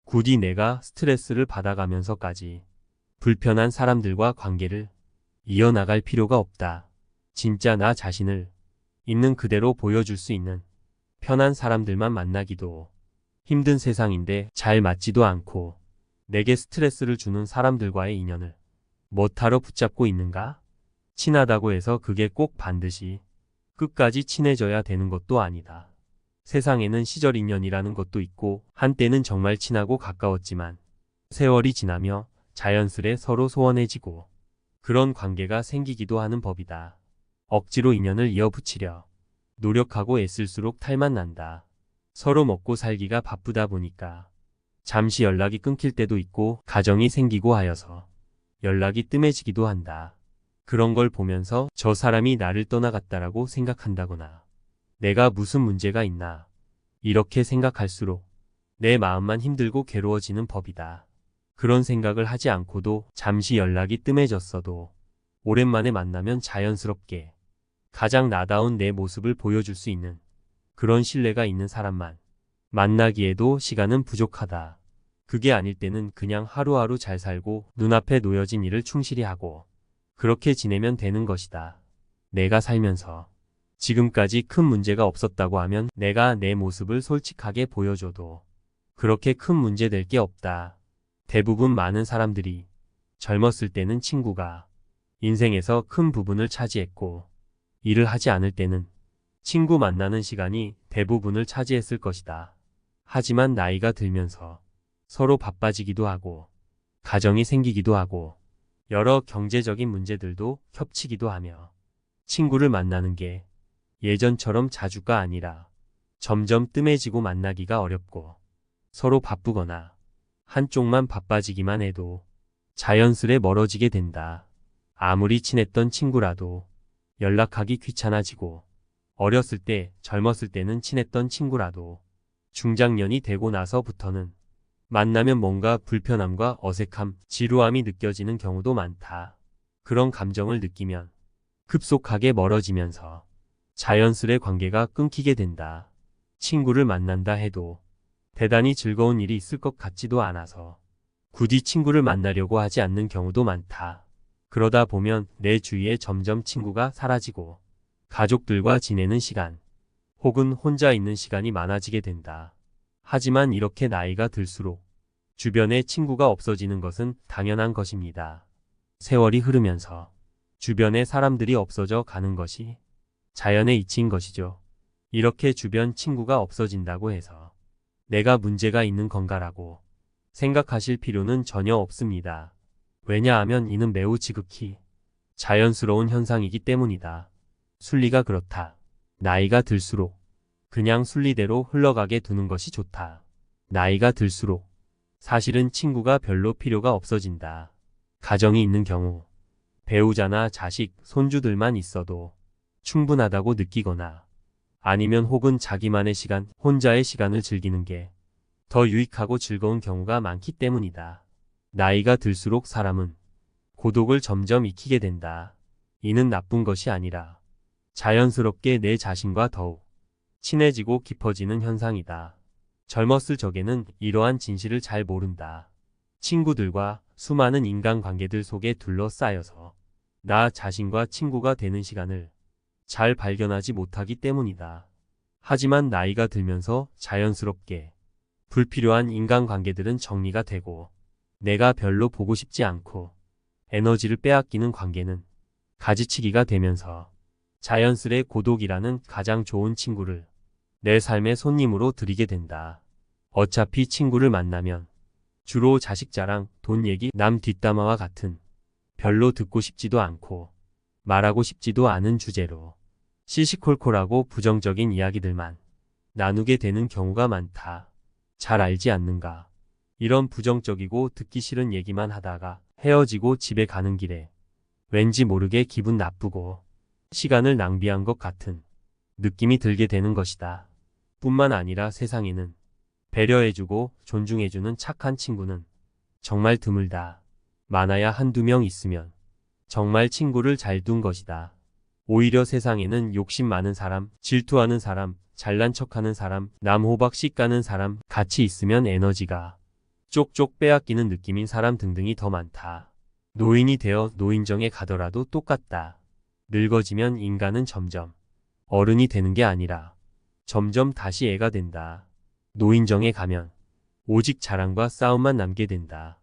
굳이 내가 스트레스를 받아가면서까지 불편한 사람들과 관계를 이어나갈 필요가 없다. 진짜 나 자신을 있는 그대로 보여줄 수 있는 편한 사람들만 만나기도 힘든 세상인데 잘 맞지도 않고 내게 스트레스를 주는 사람들과의 인연을 뭐하러 붙잡고 있는가? 친하다고 해서 그게 꼭 반드시 끝까지 친해져야 되는 것도 아니다. 세상에는 시절 인연이라는 것도 있고 한때는 정말 친하고 가까웠지만 세월이 지나며 자연스레 서로 소원해지고 그런 관계가 생기기도 하는 법이다. 억지로 인연을 이어붙이려 노력하고 애쓸수록 탈만 난다. 서로 먹고 살기가 바쁘다 보니까 잠시 연락이 끊길 때도 있고 가정이 생기고 하여서 연락이 뜸해지기도 한다. 그런 걸 보면서 저 사람이 나를 떠나갔다라고 생각한다거나 내가 무슨 문제가 있나 이렇게 생각할수록 내 마음만 힘들고 괴로워지는 법이다. 그런 생각을 하지 않고도 잠시 연락이 뜸해졌어도 오랜만에 만나면 자연스럽게 가장 나다운 내 모습을 보여줄 수 있는 그런 신뢰가 있는 사람만 만나기에도 시간은 부족하다. 그게 아닐 때는 그냥 하루하루 잘 살고 눈앞에 놓여진 일을 충실히 하고 그렇게 지내면 되는 것이다. 내가 살면서 지금까지 큰 문제가 없었다고 하면 내가 내 모습을 솔직하게 보여줘도 그렇게 큰 문제 될 게 없다. 대부분 많은 사람들이 젊었을 때는 친구가 인생에서 큰 부분을 차지했고 일을 하지 않을 때는 친구 만나는 시간이 대부분을 차지했을 것이다. 하지만 나이가 들면서 서로 바빠지기도 하고 가정이 생기기도 하고 여러 경제적인 문제들도 겹치기도 하며 친구를 만나는 게 예전처럼 자주가 아니라 점점 뜸해지고 만나기가 어렵고 서로 바쁘거나 한쪽만 바빠지기만 해도 자연스레 멀어지게 된다. 아무리 친했던 친구라도 연락하기 귀찮아지고 어렸을 때 젊었을 때는 친했던 친구라도 중장년이 되고 나서부터는 만나면 뭔가 불편함과 어색함, 지루함이 느껴지는 경우도 많다. 그런 감정을 느끼면 급속하게 멀어지면서 자연스레 관계가 끊기게 된다. 친구를 만난다 해도 대단히 즐거운 일이 있을 것 같지도 않아서 굳이 친구를 만나려고 하지 않는 경우도 많다. 그러다 보면 내 주위에 점점 친구가 사라지고 가족들과 지내는 시간 혹은 혼자 있는 시간이 많아지게 된다. 하지만 이렇게 나이가 들수록 주변에 친구가 없어지는 것은 당연한 것입니다. 세월이 흐르면서 주변에 사람들이 없어져 가는 것이 자연의 이치인 것이죠. 이렇게 주변 친구가 없어진다고 해서 내가 문제가 있는 건가라고 생각하실 필요는 전혀 없습니다. 왜냐하면 이는 매우 지극히 자연스러운 현상이기 때문이다. 순리가 그렇다. 나이가 들수록 그냥 순리대로 흘러가게 두는 것이 좋다. 나이가 들수록 사실은 친구가 별로 필요가 없어진다. 가정이 있는 경우 배우자나 자식, 손주들만 있어도 충분하다고 느끼거나 아니면 혹은 자기만의 시간, 혼자의 시간을 즐기는 게 더 유익하고 즐거운 경우가 많기 때문이다. 나이가 들수록 사람은 고독을 점점 익히게 된다. 이는 나쁜 것이 아니라 자연스럽게 내 자신과 더욱 친해지고 깊어지는 현상이다. 젊었을 적에는 이러한 진실을 잘 모른다. 친구들과 수많은 인간관계들 속에 둘러싸여서 나 자신과 친구가 되는 시간을 잘 발견하지 못하기 때문이다. 하지만 나이가 들면서 자연스럽게 불필요한 인간관계들은 정리가 되고 내가 별로 보고 싶지 않고 에너지를 빼앗기는 관계는 가지치기가 되면서 자연스레 고독이라는 가장 좋은 친구를 내 삶의 손님으로 들이게 된다. 어차피 친구를 만나면 주로 자식 자랑, 돈 얘기, 남 뒷담화와 같은 별로 듣고 싶지도 않고 말하고 싶지도 않은 주제로 시시콜콜하고 부정적인 이야기들만 나누게 되는 경우가 많다. 잘 알지 않는가? 이런 부정적이고 듣기 싫은 얘기만 하다가 헤어지고 집에 가는 길에 왠지 모르게 기분 나쁘고 시간을 낭비한 것 같은 느낌이 들게 되는 것이다. 뿐만 아니라 세상에는 배려해주고 존중해주는 착한 친구는 정말 드물다. 많아야 한두 명 있으면 정말 친구를 잘 둔 것이다. 오히려 세상에는 욕심 많은 사람, 질투하는 사람, 잘난 척하는 사람, 남 호박 씩 가는 사람 같이 있으면 에너지가 쪽쪽 빼앗기는 느낌인 사람 등등이 더 많다. 노인이 되어 노인정에 가더라도 똑같다. 늙어지면 인간은 점점 어른이 되는 게 아니라 점점 다시 애가 된다. 노인정에 가면 오직 자랑과 싸움만 남게 된다.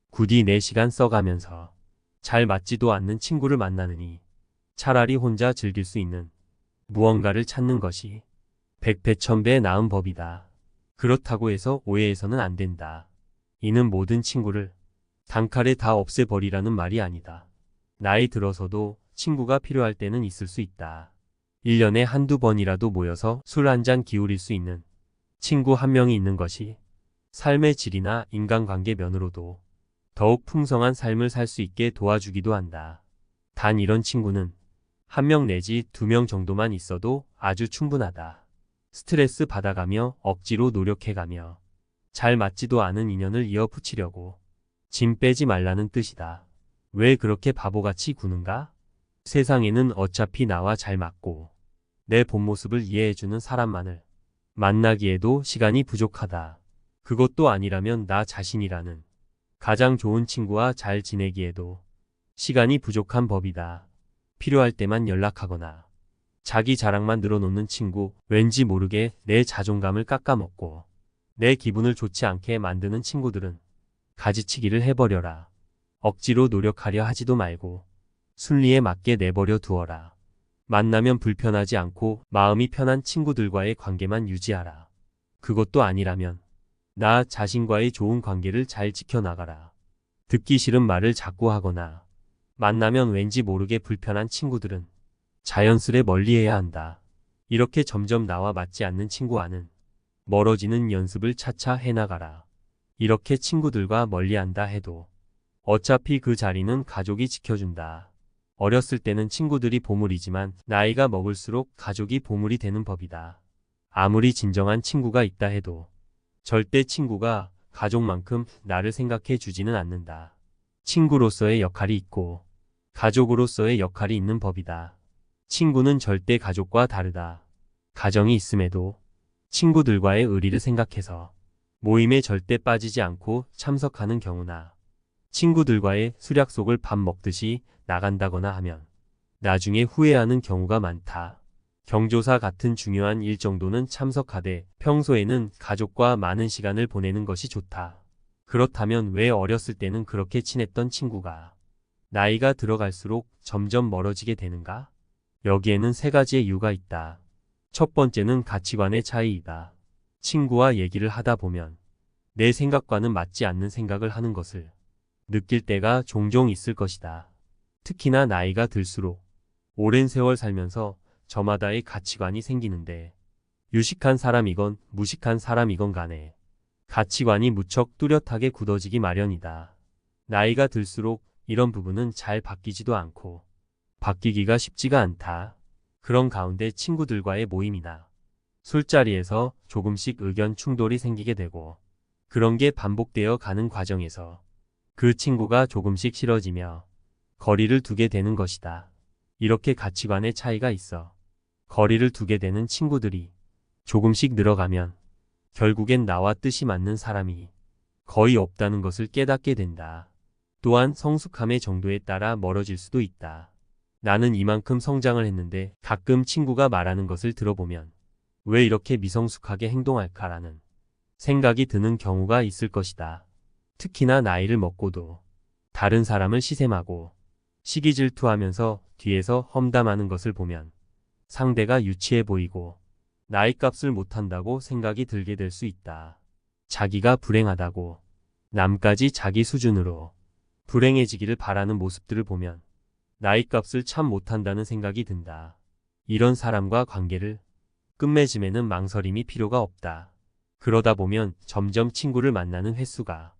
굳이 내 시간 써가면서 잘 맞지도 않는 친구를 만나느니 차라리 혼자 즐길 수 있는 무언가를 찾는 것이 백배천배 나은 법이다. 그렇다고 해서 오해해서는 안 된다. 이는 모든 친구를 단칼에 다 없애버리라는 말이 아니다. 나이 들어서도 친구가 필요할 때는 있을 수 있다. 1년에 한두 번이라도 모여서 술 한잔 기울일 수 있는 친구 한 명이 있는 것이 삶의 질이나 인간관계 면으로도 더욱 풍성한 삶을 살 수 있게 도와주기도 한다. 단 이런 친구는 1명 내지 2명 정도만 있어도 아주 충분하다. 스트레스 받아가며 억지로 노력해가며 잘 맞지도 않은 인연을 이어붙이려고 짐 빼지 말라는 뜻이다. 왜 그렇게 바보같이 구는가? 세상에는 어차피 나와 잘 맞고 내 본 모습을 이해해주는 사람만을 만나기에도 시간이 부족하다. 그것도 아니라면 나 자신이라는 가장 좋은 친구와 잘 지내기에도 시간이 부족한 법이다. 필요할 때만 연락하거나 자기 자랑만 늘어놓는 친구, 왠지 모르게 내 자존감을 깎아먹고 내 기분을 좋지 않게 만드는 친구들은 가지치기를 해버려라. 억지로 노력하려 하지도 말고 순리에 맞게 내버려 두어라. 만나면 불편하지 않고 마음이 편한 친구들과의 관계만 유지하라. 그것도 아니라면 나 자신과의 좋은 관계를 잘 지켜나가라. 듣기 싫은 말을 자꾸 하거나 만나면 왠지 모르게 불편한 친구들은 자연스레 멀리해야 한다. 이렇게 점점 나와 맞지 않는 친구와는 멀어지는 연습을 차차 해나가라. 이렇게 친구들과 멀리한다 해도 어차피 그 자리는 가족이 지켜준다. 어렸을 때는 친구들이 보물이지만 나이가 먹을수록 가족이 보물이 되는 법이다. 아무리 진정한 친구가 있다 해도 절대 친구가 가족만큼 나를 생각해 주지는 않는다. 친구로서의 역할이 있고 가족으로서의 역할이 있는 법이다. 친구는 절대 가족과 다르다. 가정이 있음에도 친구들과의 의리를 생각해서 모임에 절대 빠지지 않고 참석하는 경우나 친구들과의 술 약속을 밥 먹듯이 나간다거나 하면 나중에 후회하는 경우가 많다. 경조사 같은 중요한 일 정도는 참석하되 평소에는 가족과 많은 시간을 보내는 것이 좋다. 그렇다면 왜 어렸을 때는 그렇게 친했던 친구가 나이가 들어갈수록 점점 멀어지게 되는가? 여기에는 3가지의 이유가 있다. 첫 번째는 가치관의 차이이다. 친구와 얘기를 하다 보면 내 생각과는 맞지 않는 생각을 하는 것을 느낄 때가 종종 있을 것이다. 특히나 나이가 들수록 오랜 세월 살면서 저마다의 가치관이 생기는데 유식한 사람이건 무식한 사람이건 간에 가치관이 무척 뚜렷하게 굳어지기 마련이다. 나이가 들수록 이런 부분은 잘 바뀌지도 않고 바뀌기가 쉽지가 않다. 그런 가운데 친구들과의 모임이나 술자리에서 조금씩 의견 충돌이 생기게 되고 그런 게 반복되어 가는 과정에서 그 친구가 조금씩 싫어지며 거리를 두게 되는 것이다. 이렇게 가치관의 차이가 있어 거리를 두게 되는 친구들이 조금씩 늘어가면 결국엔 나와 뜻이 맞는 사람이 거의 없다는 것을 깨닫게 된다. 또한 성숙함의 정도에 따라 멀어질 수도 있다. 나는 이만큼 성장을 했는데 가끔 친구가 말하는 것을 들어보면 왜 이렇게 미성숙하게 행동할까라는 생각이 드는 경우가 있을 것이다. 특히나 나이를 먹고도 다른 사람을 시샘하고 시기질투하면서 뒤에서 험담하는 것을 보면 상대가 유치해 보이고 나이값을 못한다고 생각이 들게 될 수 있다. 자기가 불행하다고 남까지 자기 수준으로 불행해지기를 바라는 모습들을 보면 나이값을 참 못한다는 생각이 든다. 이런 사람과 관계를 끝맺음에는 망설임이 필요가 없다. 그러다 보면 점점 친구를 만나는 횟수가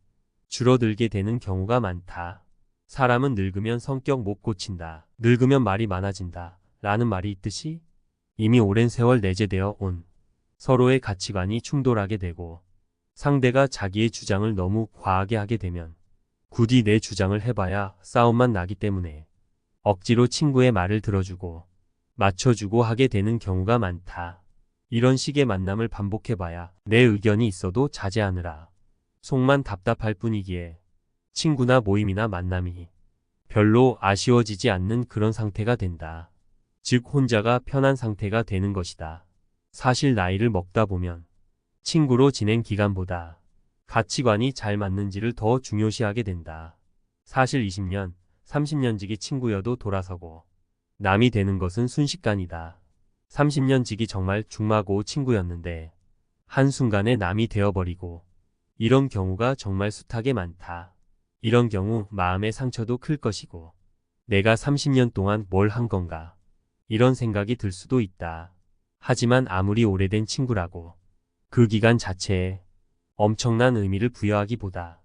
줄어들게 되는 경우가 많다. 사람은 늙으면 성격 못 고친다. 늙으면 말이 많아진다. 라는 말이 있듯이 이미 오랜 세월 내재되어 온 서로의 가치관이 충돌하게 되고 상대가 자기의 주장을 너무 과하게 하게 되면 굳이 내 주장을 해봐야 싸움만 나기 때문에 억지로 친구의 말을 들어주고 맞춰주고 하게 되는 경우가 많다. 이런 식의 만남을 반복해봐야 내 의견이 있어도 자제하느라 속만 답답할 뿐이기에 친구나 모임이나 만남이 별로 아쉬워지지 않는 그런 상태가 된다. 즉 혼자가 편한 상태가 되는 것이다. 사실 나이를 먹다 보면 친구로 지낸 기간보다 가치관이 잘 맞는지를 더 중요시하게 된다. 사실 20년, 30년 지기 친구여도 돌아서고 남이 되는 것은 순식간이다. 30년 지기 정말 중마고 친구였는데 한순간에 남이 되어버리고 이런 경우가 정말 숱하게 많다. 이런 경우 마음의 상처도 클 것이고 내가 30년 동안 뭘 한 건가 이런 생각이 들 수도 있다. 하지만 아무리 오래된 친구라고 그 기간 자체에 엄청난 의미를 부여하기보다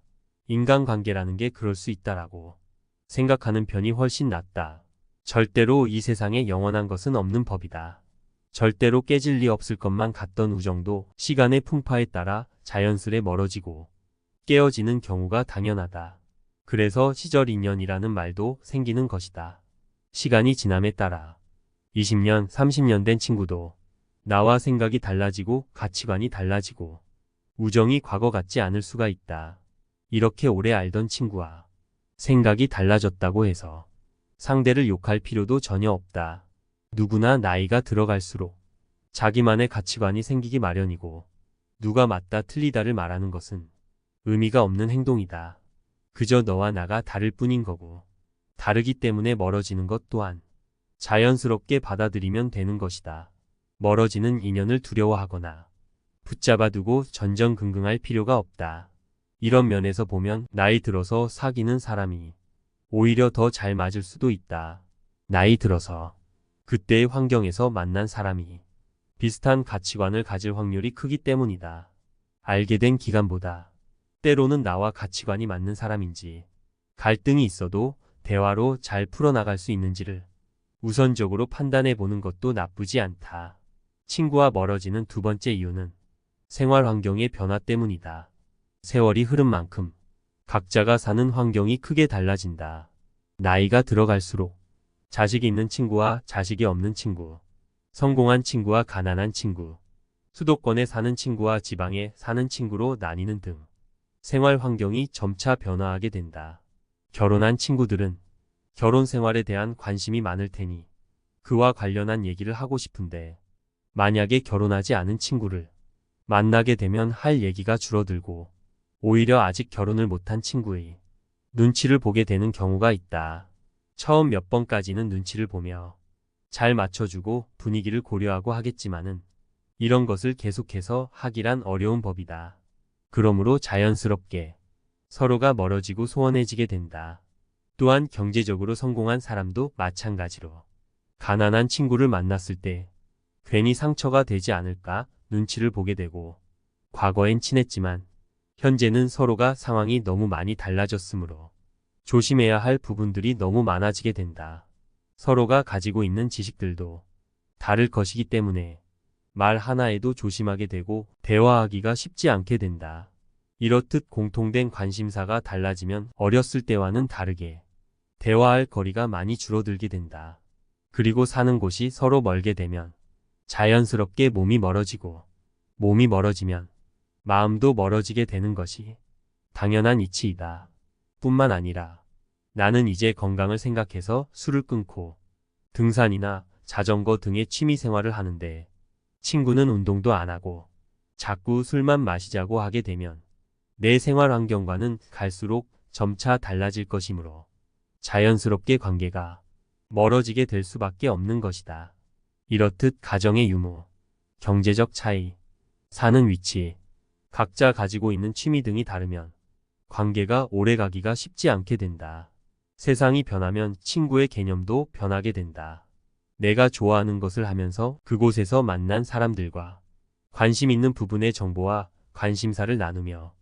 인간관계라는 게 그럴 수 있다라고 생각하는 편이 훨씬 낫다. 절대로 이 세상에 영원한 것은 없는 법이다. 절대로 깨질 리 없을 것만 같던 우정도 시간의 풍파에 따라 자연스레 멀어지고 깨어지는 경우가 당연하다. 그래서 시절 인연이라는 말도 생기는 것이다. 시간이 지남에 따라 20년, 30년 된 친구도 나와 생각이 달라지고 가치관이 달라지고 우정이 과거 같지 않을 수가 있다. 이렇게 오래 알던 친구와 생각이 달라졌다고 해서 상대를 욕할 필요도 전혀 없다. 누구나 나이가 들어갈수록 자기만의 가치관이 생기기 마련이고 누가 맞다 틀리다를 말하는 것은 의미가 없는 행동이다. 그저 너와 나가 다를 뿐인 거고 다르기 때문에 멀어지는 것 또한 자연스럽게 받아들이면 되는 것이다. 멀어지는 인연을 두려워하거나 붙잡아두고 전전긍긍할 필요가 없다. 이런 면에서 보면 나이 들어서 사귀는 사람이 오히려 더 잘 맞을 수도 있다. 나이 들어서 그때의 환경에서 만난 사람이 비슷한 가치관을 가질 확률이 크기 때문이다. 알게 된 기간보다 때로는 나와 가치관이 맞는 사람인지 갈등이 있어도 대화로 잘 풀어나갈 수 있는지를 우선적으로 판단해 보는 것도 나쁘지 않다. 친구와 멀어지는 두 번째 이유는 생활 환경의 변화 때문이다. 세월이 흐른 만큼 각자가 사는 환경이 크게 달라진다. 나이가 들어갈수록 자식이 있는 친구와 자식이 없는 친구, 성공한 친구와 가난한 친구, 수도권에 사는 친구와 지방에 사는 친구로 나뉘는 등 생활 환경이 점차 변화하게 된다. 결혼한 친구들은 결혼 생활에 대한 관심이 많을 테니 그와 관련한 얘기를 하고 싶은데 만약에 결혼하지 않은 친구를 만나게 되면 할 얘기가 줄어들고 오히려 아직 결혼을 못한 친구의 눈치를 보게 되는 경우가 있다. 처음 몇 번까지는 눈치를 보며 잘 맞춰주고 분위기를 고려하고 하겠지만은 이런 것을 계속해서 하기란 어려운 법이다. 그러므로 자연스럽게 서로가 멀어지고 소원해지게 된다. 또한 경제적으로 성공한 사람도 마찬가지로 가난한 친구를 만났을 때 괜히 상처가 되지 않을까 눈치를 보게 되고 과거엔 친했지만 현재는 서로가 상황이 너무 많이 달라졌으므로 조심해야 할 부분들이 너무 많아지게 된다. 서로가 가지고 있는 지식들도 다를 것이기 때문에 말 하나에도 조심하게 되고 대화하기가 쉽지 않게 된다. 이렇듯 공통된 관심사가 달라지면 어렸을 때와는 다르게 대화할 거리가 많이 줄어들게 된다. 그리고 사는 곳이 서로 멀게 되면 자연스럽게 몸이 멀어지고 몸이 멀어지면 마음도 멀어지게 되는 것이 당연한 이치이다. 뿐만 아니라 나는 이제 건강을 생각해서 술을 끊고 등산이나 자전거 등의 취미 생활을 하는데 친구는 운동도 안 하고 자꾸 술만 마시자고 하게 되면 내 생활 환경과는 갈수록 점차 달라질 것이므로 자연스럽게 관계가 멀어지게 될 수밖에 없는 것이다. 이렇듯 가정의 유무, 경제적 차이, 사는 위치, 각자 가지고 있는 취미 등이 다르면 관계가 오래가기가 쉽지 않게 된다. 세상이 변하면 친구의 개념도 변하게 된다. 내가 좋아하는 것을 하면서 그곳에서 만난 사람들과 관심 있는 부분의 정보와 관심사를 나누며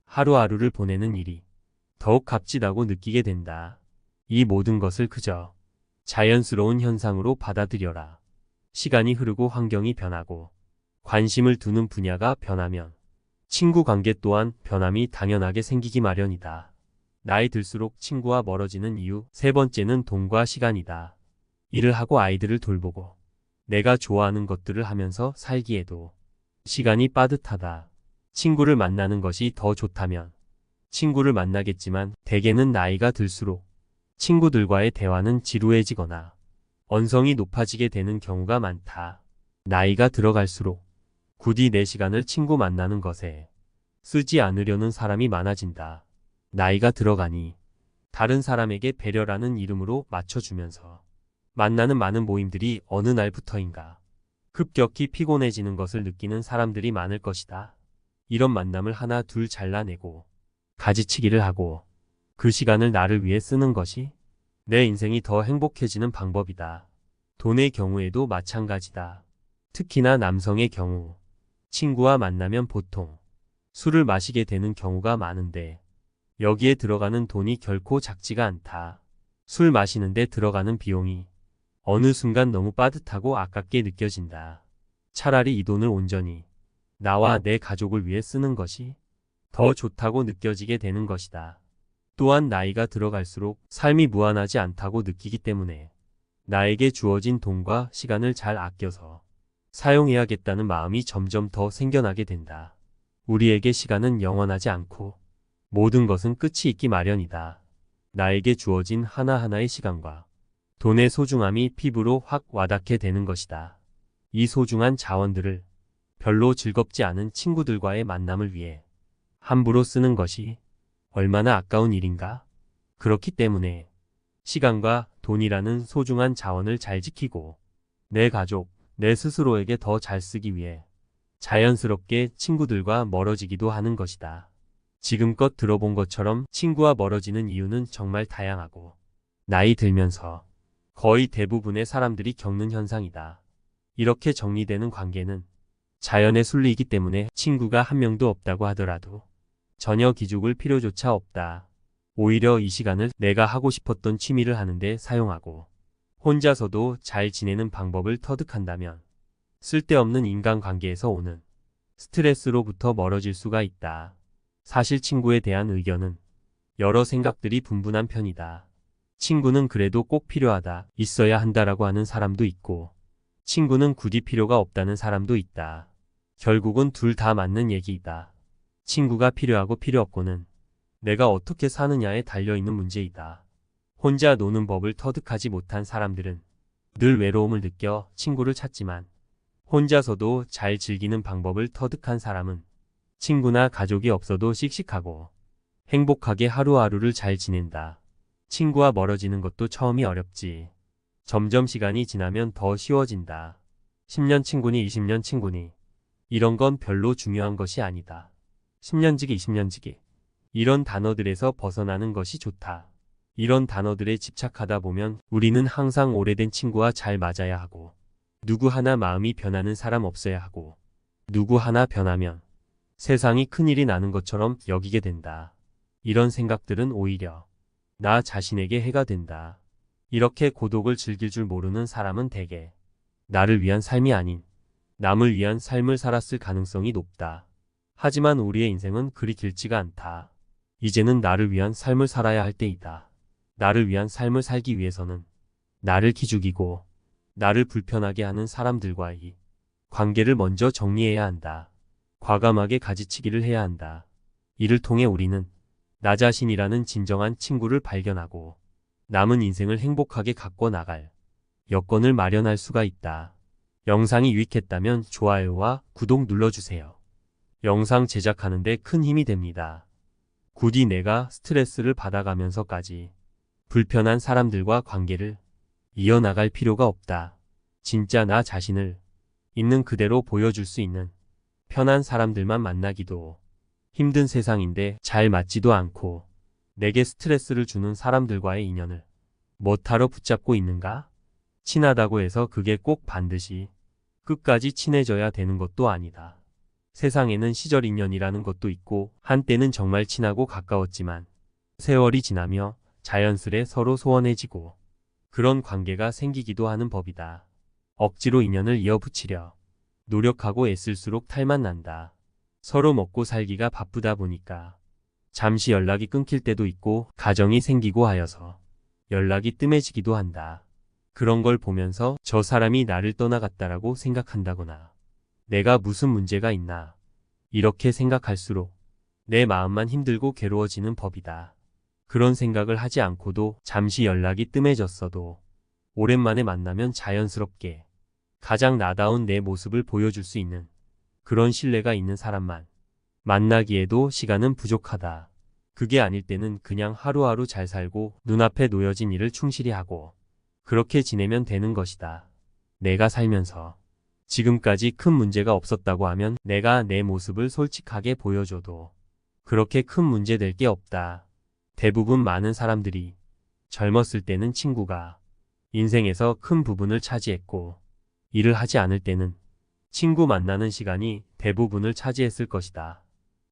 하루하루를 보내는 일이 더욱 값지다고 느끼게 된다. 이 모든 것을 그저 자연스러운 현상으로 받아들여라. 시간이 흐르고 환경이 변하고 관심을 두는 분야가 변하면 친구 관계 또한 변함이 당연하게 생기기 마련이다. 나이 들수록 친구와 멀어지는 이유 세 번째는 돈과 시간이다. 일을 하고 아이들을 돌보고 내가 좋아하는 것들을 하면서 살기에도 시간이 빠듯하다. 친구를 만나는 것이 더 좋다면 친구를 만나겠지만 대개는 나이가 들수록 친구들과의 대화는 지루해지거나 언성이 높아지게 되는 경우가 많다. 나이가 들어갈수록 굳이 내 시간을 친구 만나는 것에 쓰지 않으려는 사람이 많아진다. 나이가 들어가니 다른 사람에게 배려라는 이름으로 맞춰주면서 만나는 많은 모임들이 어느 날부터인가 급격히 피곤해지는 것을 느끼는 사람들이 많을 것이다. 이런 만남을 하나 둘 잘라내고 가지치기를 하고 그 시간을 나를 위해 쓰는 것이 내 인생이 더 행복해지는 방법이다. 돈의 경우에도 마찬가지다. 특히나 남성의 경우 친구와 만나면 보통 술을 마시게 되는 경우가 많은데 여기에 들어가는 돈이 결코 작지가 않다. 술 마시는데 들어가는 비용이 어느 순간 너무 빠듯하고 아깝게 느껴진다. 차라리 이 돈을 온전히 나와 내 가족을 위해 쓰는 것이 더 좋다고 느껴지게 되는 것이다. 또한 나이가 들어갈수록 삶이 무한하지 않다고 느끼기 때문에 나에게 주어진 돈과 시간을 잘 아껴서 사용해야겠다는 마음이 점점 더 생겨나게 된다. 우리에게 시간은 영원하지 않고 모든 것은 끝이 있기 마련이다. 나에게 주어진 하나하나의 시간과 돈의 소중함이 피부로 확 와닿게 되는 것이다. 이 소중한 자원들을 별로 즐겁지 않은 친구들과의 만남을 위해 함부로 쓰는 것이 얼마나 아까운 일인가? 그렇기 때문에 시간과 돈이라는 소중한 자원을 잘 지키고 내 가족, 내 스스로에게 더 잘 쓰기 위해 자연스럽게 친구들과 멀어지기도 하는 것이다. 지금껏 들어본 것처럼 친구와 멀어지는 이유는 정말 다양하고 나이 들면서 거의 대부분의 사람들이 겪는 현상이다. 이렇게 정리되는 관계는 자연의 순리이기 때문에 친구가 한 명도 없다고 하더라도 전혀 기죽을 필요조차 없다. 오히려 이 시간을 내가 하고 싶었던 취미를 하는데 사용하고 혼자서도 잘 지내는 방법을 터득한다면 쓸데없는 인간관계에서 오는 스트레스로부터 멀어질 수가 있다. 사실 친구에 대한 의견은 여러 생각들이 분분한 편이다. 친구는 그래도 꼭 필요하다, 있어야 한다라고 하는 사람도 있고 친구는 굳이 필요가 없다는 사람도 있다. 결국은 둘 다 맞는 얘기이다. 친구가 필요하고 필요 없고는 내가 어떻게 사느냐에 달려있는 문제이다. 혼자 노는 법을 터득하지 못한 사람들은 늘 외로움을 느껴 친구를 찾지만 혼자서도 잘 즐기는 방법을 터득한 사람은 친구나 가족이 없어도 씩씩하고 행복하게 하루하루를 잘 지낸다. 친구와 멀어지는 것도 처음이 어렵지. 점점 시간이 지나면 더 쉬워진다. 10년 친구니 20년 친구니 이런 건 별로 중요한 것이 아니다. 10년지기 20년지기 이런 단어들에서 벗어나는 것이 좋다. 이런 단어들에 집착하다 보면 우리는 항상 오래된 친구와 잘 맞아야 하고 누구 하나 마음이 변하는 사람 없어야 하고 누구 하나 변하면 세상이 큰일이 나는 것처럼 여기게 된다. 이런 생각들은 오히려 나 자신에게 해가 된다. 이렇게 고독을 즐길 줄 모르는 사람은 대개 나를 위한 삶이 아닌 남을 위한 삶을 살았을 가능성이 높다. 하지만 우리의 인생은 그리 길지가 않다. 이제는 나를 위한 삶을 살아야 할 때이다. 나를 위한 삶을 살기 위해서는 나를 기죽이고 나를 불편하게 하는 사람들과의 관계를 먼저 정리해야 한다. 과감하게 가지치기를 해야 한다. 이를 통해 우리는 나 자신이라는 진정한 친구를 발견하고 남은 인생을 행복하게 가꿔 나갈 여건을 마련할 수가 있다. 영상이 유익했다면 좋아요와 구독 눌러주세요. 영상 제작하는데 큰 힘이 됩니다. 굳이 내가 스트레스를 받아가면서까지 불편한 사람들과 관계를 이어나갈 필요가 없다. 진짜 나 자신을 있는 그대로 보여줄 수 있는 편한 사람들만 만나기도 힘든 세상인데 잘 맞지도 않고 내게 스트레스를 주는 사람들과의 인연을 뭐하러 붙잡고 있는가? 친하다고 해서 그게 꼭 반드시 끝까지 친해져야 되는 것도 아니다. 세상에는 시절 인연이라는 것도 있고 한때는 정말 친하고 가까웠지만 세월이 지나며 자연스레 서로 소원해지고 그런 관계가 생기기도 하는 법이다. 억지로 인연을 이어붙이려 노력하고 애쓸수록 탈만 난다. 서로 먹고 살기가 바쁘다 보니까 잠시 연락이 끊길 때도 있고 가정이 생기고 하여서 연락이 뜸해지기도 한다. 그런 걸 보면서 저 사람이 나를 떠나갔다라고 생각한다거나 내가 무슨 문제가 있나 이렇게 생각할수록 내 마음만 힘들고 괴로워지는 법이다. 그런 생각을 하지 않고도 잠시 연락이 뜸해졌어도 오랜만에 만나면 자연스럽게 가장 나다운 내 모습을 보여줄 수 있는 그런 신뢰가 있는 사람만 만나기에도 시간은 부족하다. 그게 아닐 때는 그냥 하루하루 잘 살고 눈앞에 놓여진 일을 충실히 하고 그렇게 지내면 되는 것이다. 내가 살면서 지금까지 큰 문제가 없었다고 하면 내가 내 모습을 솔직하게 보여줘도 그렇게 큰 문제 될 게 없다. 대부분 많은 사람들이 젊었을 때는 친구가 인생에서 큰 부분을 차지했고 일을 하지 않을 때는 친구 만나는 시간이 대부분을 차지했을 것이다.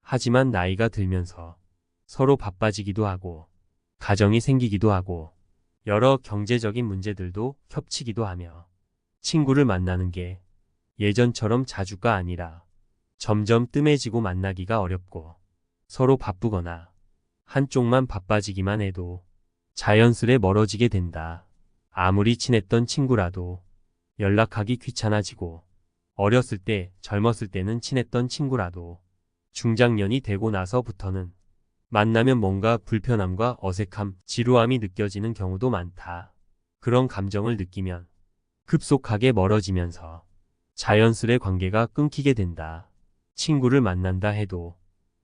하지만 나이가 들면서 서로 바빠지기도 하고 가정이 생기기도 하고 여러 경제적인 문제들도 겹치기도 하며 친구를 만나는 게 예전처럼 자주가 아니라 점점 뜸해지고 만나기가 어렵고 서로 바쁘거나 한쪽만 바빠지기만 해도 자연스레 멀어지게 된다. 아무리 친했던 친구라도 연락하기 귀찮아지고 어렸을 때 젊었을 때는 친했던 친구라도 중장년이 되고 나서부터는 만나면 뭔가 불편함과 어색함, 지루함이 느껴지는 경우도 많다. 그런 감정을 느끼면 급속하게 멀어지면서 자연스레 관계가 끊기게 된다. 친구를 만난다 해도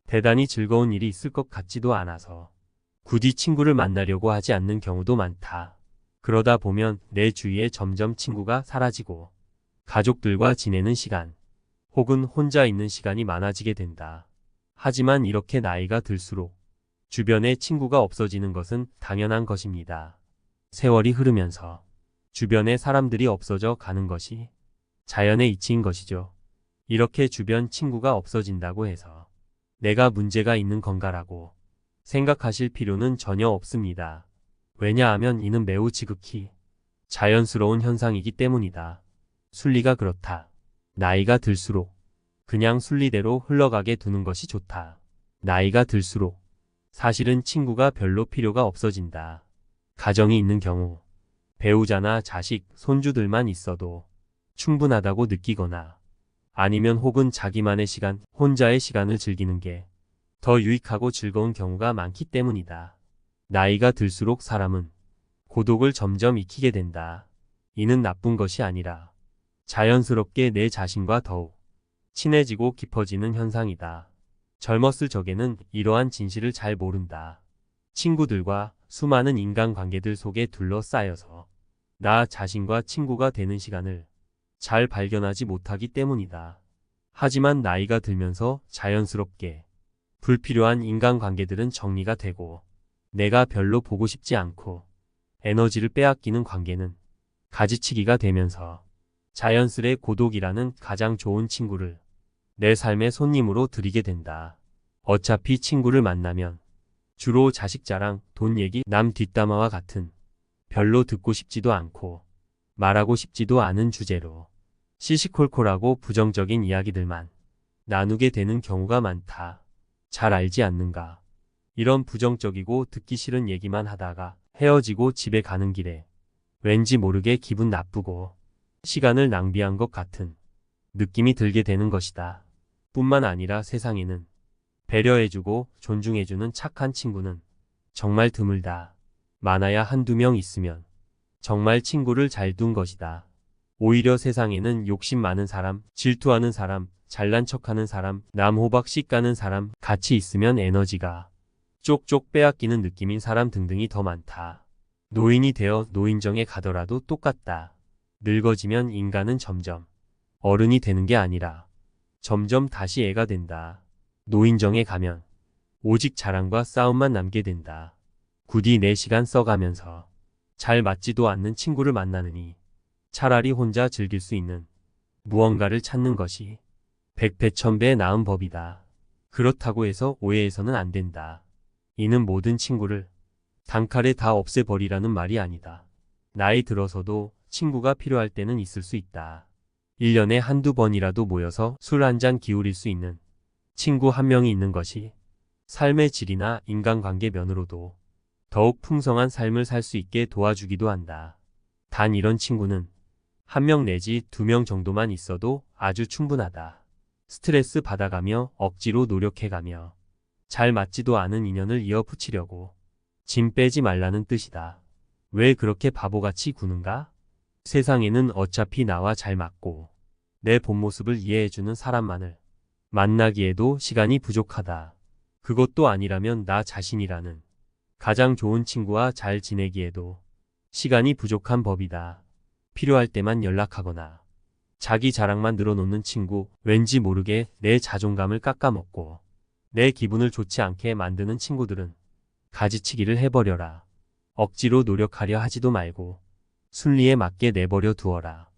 대단히 즐거운 일이 있을 것 같지도 않아서 굳이 친구를 만나려고 하지 않는 경우도 많다. 그러다 보면 내 주위에 점점 친구가 사라지고 가족들과 지내는 시간 혹은 혼자 있는 시간이 많아지게 된다. 하지만 이렇게 나이가 들수록 주변에 친구가 없어지는 것은 당연한 것입니다. 세월이 흐르면서 주변에 사람들이 없어져 가는 것이 자연의 이치인 것이죠. 이렇게 주변 친구가 없어진다고 해서 내가 문제가 있는 건가라고 생각하실 필요는 전혀 없습니다. 왜냐하면 이는 매우 지극히 자연스러운 현상이기 때문이다. 순리가 그렇다. 나이가 들수록 그냥 순리대로 흘러가게 두는 것이 좋다. 나이가 들수록 사실은 친구가 별로 필요가 없어진다. 가정이 있는 경우 배우자나 자식, 손주들만 있어도 충분하다고 느끼거나 아니면 혹은 자기만의 시간, 혼자의 시간을 즐기는 게 더 유익하고 즐거운 경우가 많기 때문이다. 나이가 들수록 사람은 고독을 점점 익히게 된다. 이는 나쁜 것이 아니라 자연스럽게 내 자신과 더욱 친해지고 깊어지는 현상이다. 젊었을 적에는 이러한 진실을 잘 모른다. 친구들과 수많은 인간관계들 속에 둘러싸여서 나 자신과 친구가 되는 시간을 잘 발견하지 못하기 때문이다. 하지만 나이가 들면서 자연스럽게 불필요한 인간관계들은 정리가 되고 내가 별로 보고 싶지 않고 에너지를 빼앗기는 관계는 가지치기가 되면서 자연스레 고독이라는 가장 좋은 친구를 내 삶의 손님으로 들이게 된다. 어차피 친구를 만나면 주로 자식 자랑, 돈 얘기, 남 뒷담화와 같은 별로 듣고 싶지도 않고 말하고 싶지도 않은 주제로 시시콜콜하고 부정적인 이야기들만 나누게 되는 경우가 많다. 잘 알지 않는가? 이런 부정적이고 듣기 싫은 얘기만 하다가 헤어지고 집에 가는 길에 왠지 모르게 기분 나쁘고 시간을 낭비한 것 같은 느낌이 들게 되는 것이다. 뿐만 아니라 세상에는 배려해주고 존중해주는 착한 친구는 정말 드물다. 많아야 한두 명 있으면 정말 친구를 잘 둔 것이다. 오히려 세상에는 욕심 많은 사람, 질투하는 사람, 잘난 척하는 사람, 남 호박 씩 가는 사람, 같이 있으면 에너지가 쪽쪽 빼앗기는 느낌인 사람 등등이 더 많다. 노인이 되어 노인정에 가더라도 똑같다. 늙어지면 인간은 점점 어른이 되는 게 아니라 점점 다시 애가 된다. 노인정에 가면 오직 자랑과 싸움만 남게 된다. 굳이 내 시간 써가면서 잘 맞지도 않는 친구를 만나느니 차라리 혼자 즐길 수 있는 무언가를 찾는 것이 백배천배 나은 법이다. 그렇다고 해서 오해해서는 안 된다. 이는 모든 친구를 단칼에 다 없애버리라는 말이 아니다. 나이 들어서도 친구가 필요할 때는 있을 수 있다. 1년에 한두 번이라도 모여서 술 한잔 기울일 수 있는 친구 한 명이 있는 것이 삶의 질이나 인간관계 면으로도 더욱 풍성한 삶을 살 수 있게 도와주기도 한다. 단 이런 친구는 한 명 내지 두 명 정도만 있어도 아주 충분하다. 스트레스 받아가며 억지로 노력해가며 잘 맞지도 않은 인연을 이어붙이려고 짐 빼지 말라는 뜻이다. 왜 그렇게 바보같이 구는가? 세상에는 어차피 나와 잘 맞고 내 본 모습을 이해해주는 사람만을 만나기에도 시간이 부족하다. 그것도 아니라면 나 자신이라는 가장 좋은 친구와 잘 지내기에도 시간이 부족한 법이다. 필요할 때만 연락하거나 자기 자랑만 늘어놓는 친구, 왠지 모르게 내 자존감을 깎아먹고 내 기분을 좋지 않게 만드는 친구들은 가지치기를 해버려라. 억지로 노력하려 하지도 말고 순리에 맞게 내버려 두어라.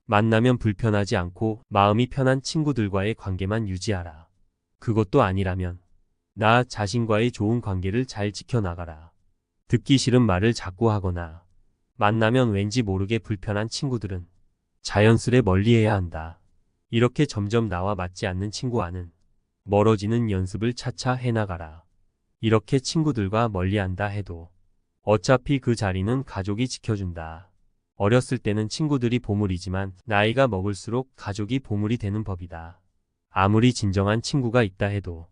만나면 불편하지 않고 마음이 편한 친구들과의 관계만 유지하라. 그것도 아니라면 나 자신과의 좋은 관계를 잘 지켜나가라. 듣기 싫은 말을 자꾸 하거나 만나면 왠지 모르게 불편한 친구들은 자연스레 멀리해야 한다. 이렇게 점점 나와 맞지 않는 친구와는 멀어지는 연습을 차차 해나가라. 이렇게 친구들과 멀리한다 해도 어차피 그 자리는 가족이 지켜준다. 어렸을 때는 친구들이 보물이지만 나이가 먹을수록 가족이 보물이 되는 법이다. 아무리 진정한 친구가 있다 해도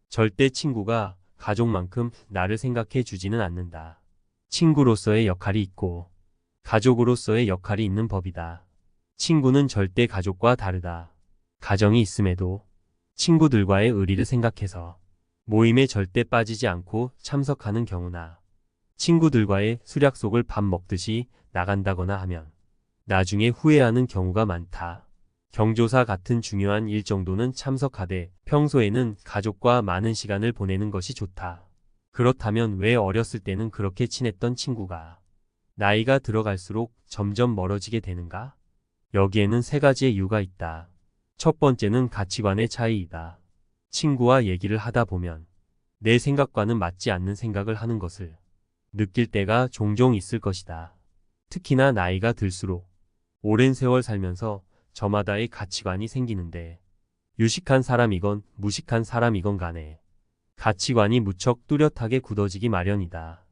절대 친구가 가족만큼 나를 생각해 주지는 않는다. 친구로서의 역할이 있고 가족으로서의 역할이 있는 법이다. 친구는 절대 가족과 다르다. 가정이 있음에도 친구들과의 의리를 생각해서 모임에 절대 빠지지 않고 참석하는 경우나 친구들과의 술 약속을 밥 먹듯이 나간다거나 하면 나중에 후회하는 경우가 많다. 경조사 같은 중요한 일 정도는 참석하되 평소에는 가족과 많은 시간을 보내는 것이 좋다. 그렇다면 왜 어렸을 때는 그렇게 친했던 친구가 나이가 들어갈수록 점점 멀어지게 되는가? 여기에는 세 가지의 이유가 있다. 첫 번째는 가치관의 차이이다. 친구와 얘기를 하다 보면 내 생각과는 맞지 않는 생각을 하는 것을 느낄 때가 종종 있을 것이다. 특히나 나이가 들수록 오랜 세월 살면서 저마다의 가치관이 생기는데 유식한 사람이건 무식한 사람이건 간에 가치관이 무척 뚜렷하게 굳어지기 마련이다.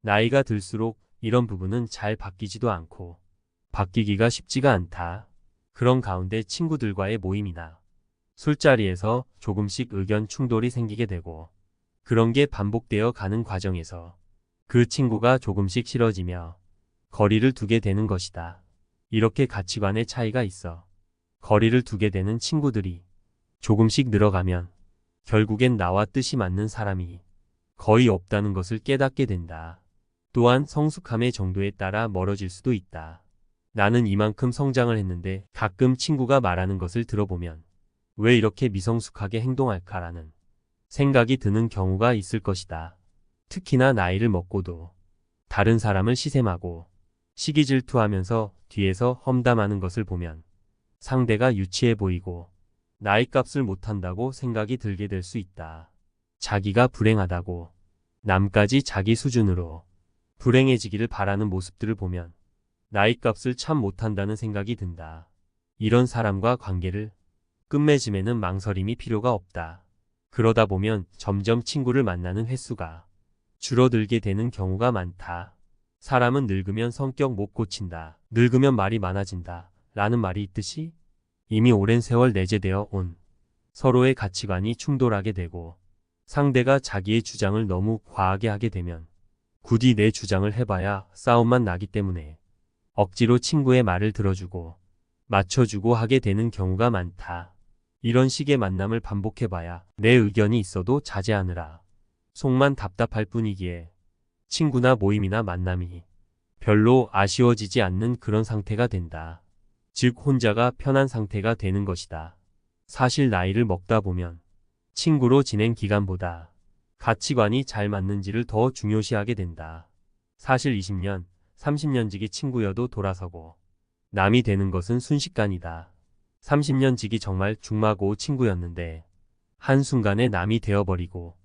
나이가 들수록 이런 부분은 잘 바뀌지도 않고 바뀌기가 쉽지가 않다. 그런 가운데 친구들과의 모임이나 술자리에서 조금씩 의견 충돌이 생기게 되고 그런 게 반복되어 가는 과정에서 그 친구가 조금씩 싫어지며 거리를 두게 되는 것이다. 이렇게 가치관의 차이가 있어 거리를 두게 되는 친구들이 조금씩 늘어가면 결국엔 나와 뜻이 맞는 사람이 거의 없다는 것을 깨닫게 된다. 또한 성숙함의 정도에 따라 멀어질 수도 있다. 나는 이만큼 성장을 했는데 가끔 친구가 말하는 것을 들어보면 왜 이렇게 미성숙하게 행동할까라는 생각이 드는 경우가 있을 것이다. 특히나 나이를 먹고도 다른 사람을 시샘하고 시기 질투하면서 뒤에서 험담하는 것을 보면 상대가 유치해 보이고 나이값을 못한다고 생각이 들게 될 수 있다. 자기가 불행하다고 남까지 자기 수준으로 불행해지기를 바라는 모습들을 보면 나이값을 참 못한다는 생각이 든다. 이런 사람과 관계를 끝맺음에는 망설임이 필요가 없다. 그러다 보면 점점 친구를 만나는 횟수가 줄어들게 되는 경우가 많다. 사람은 늙으면 성격 못 고친다. 늙으면 말이 많아진다. 라는 말이 있듯이 이미 오랜 세월 내재되어 온 서로의 가치관이 충돌하게 되고 상대가 자기의 주장을 너무 과하게 하게 되면 굳이 내 주장을 해봐야 싸움만 나기 때문에 억지로 친구의 말을 들어주고 맞춰주고 하게 되는 경우가 많다. 이런 식의 만남을 반복해봐야 내 의견이 있어도 자제하느라 속만 답답할 뿐이기에 친구나 모임이나 만남이 별로 아쉬워지지 않는 그런 상태가 된다. 즉 혼자가 편한 상태가 되는 것이다. 사실 나이를 먹다 보면 친구로 지낸 기간보다 가치관이 잘 맞는지를 더 중요시하게 된다. 사실 20년, 30년 지기 친구여도 돌아서고 남이 되는 것은 순식간이다. 30년 지기 정말 중마고 친구였는데 한순간에 남이 되어버리고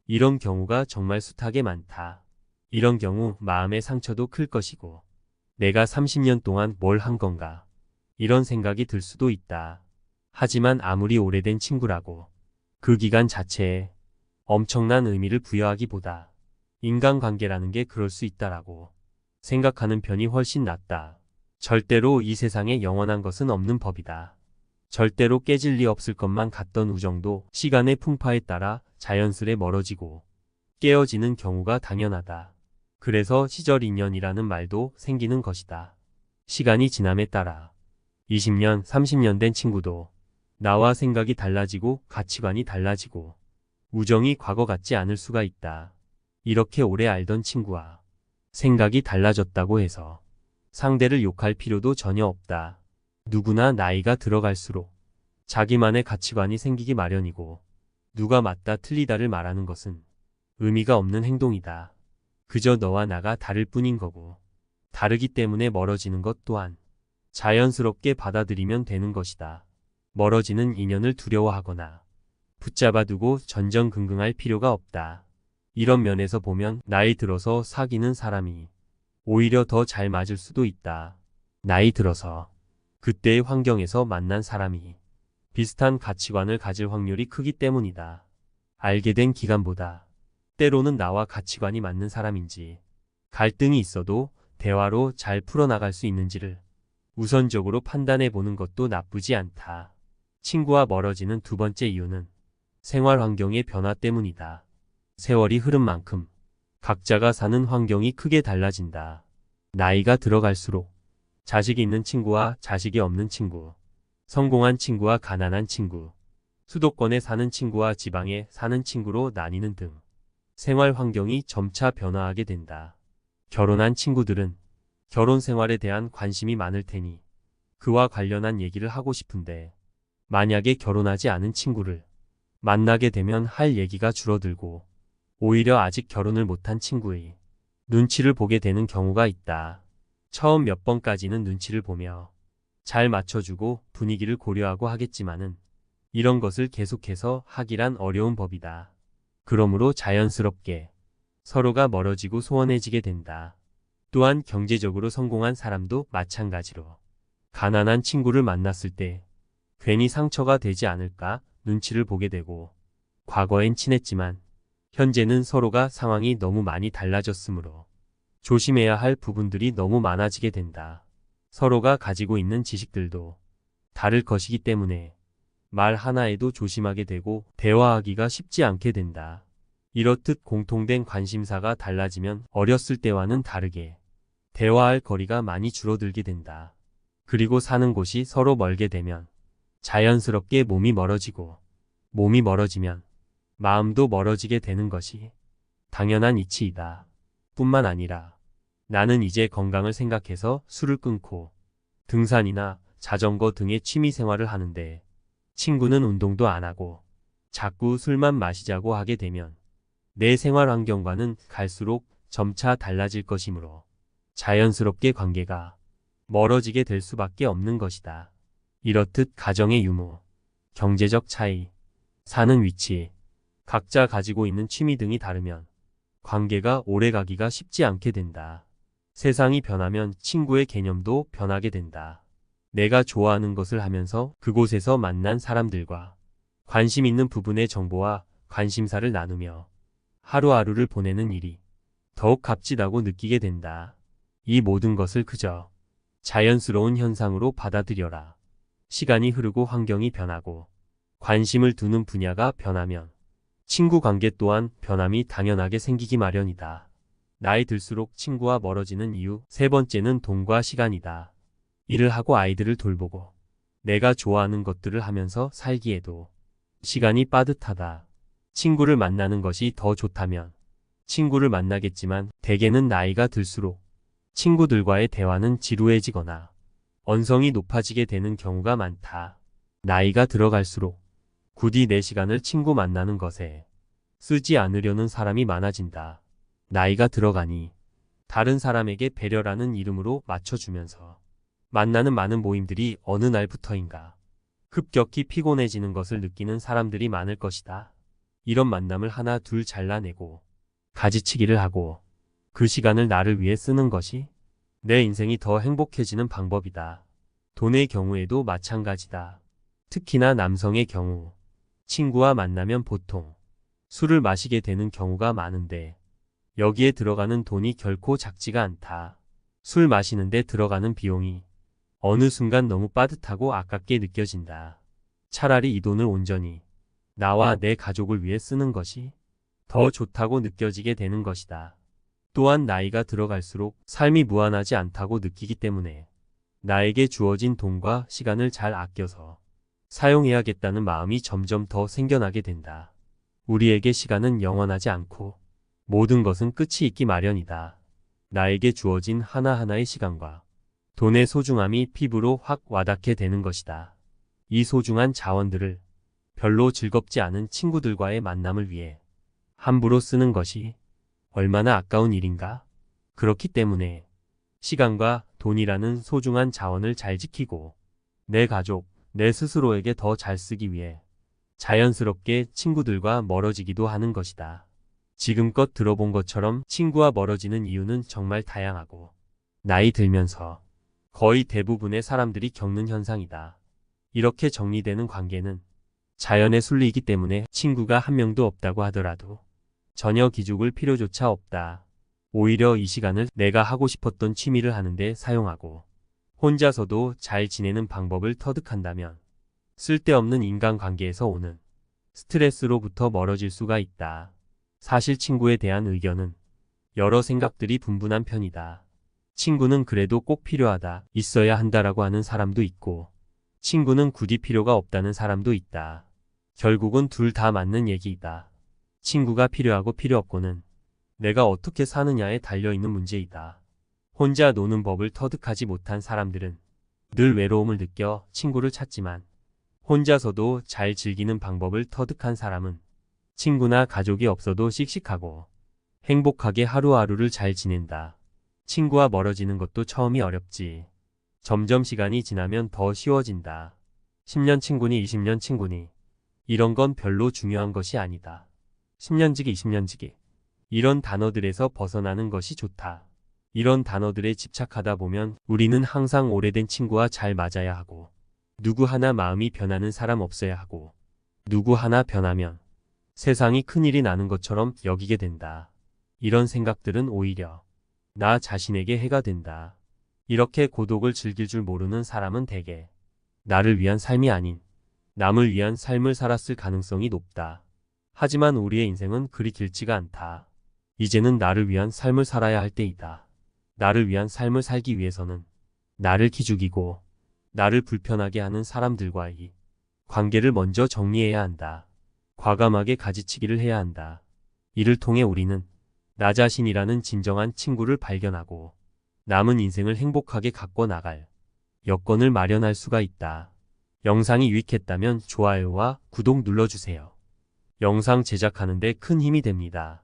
이런 경우가 정말 숱하게 많다. 이런 경우 마음의 상처도 클 것이고 내가 30년 동안 뭘 한 건가 이런 생각이 들 수도 있다. 하지만 아무리 오래된 친구라고 그 기간 자체에 엄청난 의미를 부여하기보다 인간관계라는 게 그럴 수 있다라고 생각하는 편이 훨씬 낫다. 절대로 이 세상에 영원한 것은 없는 법이다. 절대로 깨질 리 없을 것만 같던 우정도 시간의 풍파에 따라 자연스레 멀어지고 깨어지는 경우가 당연하다. 그래서 시절 인연이라는 말도 생기는 것이다. 시간이 지남에 따라 20년, 30년 된 친구도 나와 생각이 달라지고 가치관이 달라지고 우정이 과거 같지 않을 수가 있다. 이렇게 오래 알던 친구와 생각이 달라졌다고 해서 상대를 욕할 필요도 전혀 없다. 누구나 나이가 들어갈수록 자기만의 가치관이 생기기 마련이고 누가 맞다 틀리다를 말하는 것은 의미가 없는 행동이다. 그저 너와 나가 다를 뿐인 거고 다르기 때문에 멀어지는 것 또한 자연스럽게 받아들이면 되는 것이다. 멀어지는 인연을 두려워하거나 붙잡아두고 전전긍긍할 필요가 없다. 이런 면에서 보면 나이 들어서 사귀는 사람이 오히려 더 잘 맞을 수도 있다. 나이 들어서 그때의 환경에서 만난 사람이 비슷한 가치관을 가질 확률이 크기 때문이다. 알게 된 기간보다 때로는 나와 가치관이 맞는 사람인지 갈등이 있어도 대화로 잘 풀어나갈 수 있는지를 우선적으로 판단해 보는 것도 나쁘지 않다. 친구와 멀어지는 두 번째 이유는 생활 환경의 변화 때문이다. 세월이 흐른 만큼 각자가 사는 환경이 크게 달라진다. 나이가 들어갈수록 자식이 있는 친구와 자식이 없는 친구, 성공한 친구와 가난한 친구, 수도권에 사는 친구와 지방에 사는 친구로 나뉘는 등 생활 환경이 점차 변화하게 된다. 결혼한 친구들은 결혼 생활에 대한 관심이 많을 테니 그와 관련한 얘기를 하고 싶은데 만약에 결혼하지 않은 친구를 만나게 되면 할 얘기가 줄어들고 오히려 아직 결혼을 못한 친구의 눈치를 보게 되는 경우가 있다. 처음 몇 번까지는 눈치를 보며 잘 맞춰주고 분위기를 고려하고 하겠지만은 이런 것을 계속해서 하기란 어려운 법이다. 그러므로 자연스럽게 서로가 멀어지고 소원해지게 된다. 또한 경제적으로 성공한 사람도 마찬가지로 가난한 친구를 만났을 때 괜히 상처가 되지 않을까 눈치를 보게 되고 과거엔 친했지만 현재는 서로가 상황이 너무 많이 달라졌으므로 조심해야 할 부분들이 너무 많아지게 된다. 서로가 가지고 있는 지식들도 다를 것이기 때문에 말 하나에도 조심하게 되고 대화하기가 쉽지 않게 된다. 이렇듯 공통된 관심사가 달라지면 어렸을 때와는 다르게 대화할 거리가 많이 줄어들게 된다. 그리고 사는 곳이 서로 멀게 되면 자연스럽게 몸이 멀어지고 몸이 멀어지면 마음도 멀어지게 되는 것이 당연한 이치이다. 뿐만 아니라 나는 이제 건강을 생각해서 술을 끊고 등산이나 자전거 등의 취미 생활을 하는데 친구는 운동도 안 하고 자꾸 술만 마시자고 하게 되면 내 생활 환경과는 갈수록 점차 달라질 것이므로 자연스럽게 관계가 멀어지게 될 수밖에 없는 것이다. 이렇듯 가정의 유무, 경제적 차이, 사는 위치, 각자 가지고 있는 취미 등이 다르면 관계가 오래가기가 쉽지 않게 된다. 세상이 변하면 친구의 개념도 변하게 된다. 내가 좋아하는 것을 하면서 그곳에서 만난 사람들과 관심 있는 부분의 정보와 관심사를 나누며 하루하루를 보내는 일이 더욱 값지다고 느끼게 된다. 이 모든 것을 그저 자연스러운 현상으로 받아들여라. 시간이 흐르고 환경이 변하고 관심을 두는 분야가 변하면 친구 관계 또한 변함이 당연하게 생기기 마련이다. 나이 들수록 친구와 멀어지는 이유 세 번째는 돈과 시간이다. 일을 하고 아이들을 돌보고 내가 좋아하는 것들을 하면서 살기에도 시간이 빠듯하다. 친구를 만나는 것이 더 좋다면 친구를 만나겠지만 대개는 나이가 들수록 친구들과의 대화는 지루해지거나 언성이 높아지게 되는 경우가 많다. 나이가 들어갈수록 굳이 내 시간을 친구 만나는 것에 쓰지 않으려는 사람이 많아진다. 나이가 들어가니 다른 사람에게 배려라는 이름으로 맞춰주면서 만나는 많은 모임들이 어느 날부터인가 급격히 피곤해지는 것을 느끼는 사람들이 많을 것이다. 이런 만남을 하나 둘 잘라내고 가지치기를 하고 그 시간을 나를 위해 쓰는 것이 내 인생이 더 행복해지는 방법이다. 돈의 경우에도 마찬가지다. 특히나 남성의 경우 친구와 만나면 보통 술을 마시게 되는 경우가 많은데 여기에 들어가는 돈이 결코 작지가 않다. 술 마시는데 들어가는 비용이 어느 순간 너무 빠듯하고 아깝게 느껴진다. 차라리 이 돈을 온전히 나와 내 가족을 위해 쓰는 것이 더 좋다고 느껴지게 되는 것이다. 또한 나이가 들어갈수록 삶이 무한하지 않다고 느끼기 때문에 나에게 주어진 돈과 시간을 잘 아껴서 사용해야겠다는 마음이 점점 더 생겨나게 된다. 우리에게 시간은 영원하지 않고 모든 것은 끝이 있기 마련이다. 나에게 주어진 하나하나의 시간과 돈의 소중함이 피부로 확 와닿게 되는 것이다. 이 소중한 자원들을 별로 즐겁지 않은 친구들과의 만남을 위해 함부로 쓰는 것이 얼마나 아까운 일인가? 그렇기 때문에 시간과 돈이라는 소중한 자원을 잘 지키고 내 가족, 내 스스로에게 더 잘 쓰기 위해 자연스럽게 친구들과 멀어지기도 하는 것이다. 지금껏 들어본 것처럼 친구와 멀어지는 이유는 정말 다양하고 나이 들면서 거의 대부분의 사람들이 겪는 현상이다. 이렇게 정리되는 관계는 자연의 순리이기 때문에 친구가 한 명도 없다고 하더라도 전혀 기죽을 필요조차 없다. 오히려 이 시간을 내가 하고 싶었던 취미를 하는데 사용하고 혼자서도 잘 지내는 방법을 터득한다면 쓸데없는 인간관계에서 오는 스트레스로부터 멀어질 수가 있다. 사실 친구에 대한 의견은 여러 생각들이 분분한 편이다. 친구는 그래도 꼭 필요하다, 있어야 한다라고 하는 사람도 있고 친구는 굳이 필요가 없다는 사람도 있다. 결국은 둘 다 맞는 얘기이다. 친구가 필요하고 필요 없고는 내가 어떻게 사느냐에 달려있는 문제이다. 혼자 노는 법을 터득하지 못한 사람들은 늘 외로움을 느껴 친구를 찾지만 혼자서도 잘 즐기는 방법을 터득한 사람은 친구나 가족이 없어도 씩씩하고 행복하게 하루하루를 잘 지낸다. 친구와 멀어지는 것도 처음이 어렵지. 점점 시간이 지나면 더 쉬워진다. 10년 친구니 20년 친구니 이런 건 별로 중요한 것이 아니다. 10년지기 20년지기 이런 단어들에서 벗어나는 것이 좋다. 이런 단어들에 집착하다 보면 우리는 항상 오래된 친구와 잘 맞아야 하고 누구 하나 마음이 변하는 사람 없어야 하고 누구 하나 변하면 세상이 큰일이 나는 것처럼 여기게 된다. 이런 생각들은 오히려 나 자신에게 해가 된다. 이렇게 고독을 즐길 줄 모르는 사람은 대개 나를 위한 삶이 아닌 남을 위한 삶을 살았을 가능성이 높다. 하지만 우리의 인생은 그리 길지가 않다. 이제는 나를 위한 삶을 살아야 할 때이다. 나를 위한 삶을 살기 위해서는 나를 기죽이고 나를 불편하게 하는 사람들과의 관계를 먼저 정리해야 한다. 과감하게 가지치기를 해야 한다. 이를 통해 우리는 나 자신이라는 진정한 친구를 발견하고 남은 인생을 행복하게 갖고 나갈 여건을 마련할 수가 있다. 영상이 유익했다면 좋아요와 구독 눌러주세요. 영상 제작하는 데 큰 힘이 됩니다.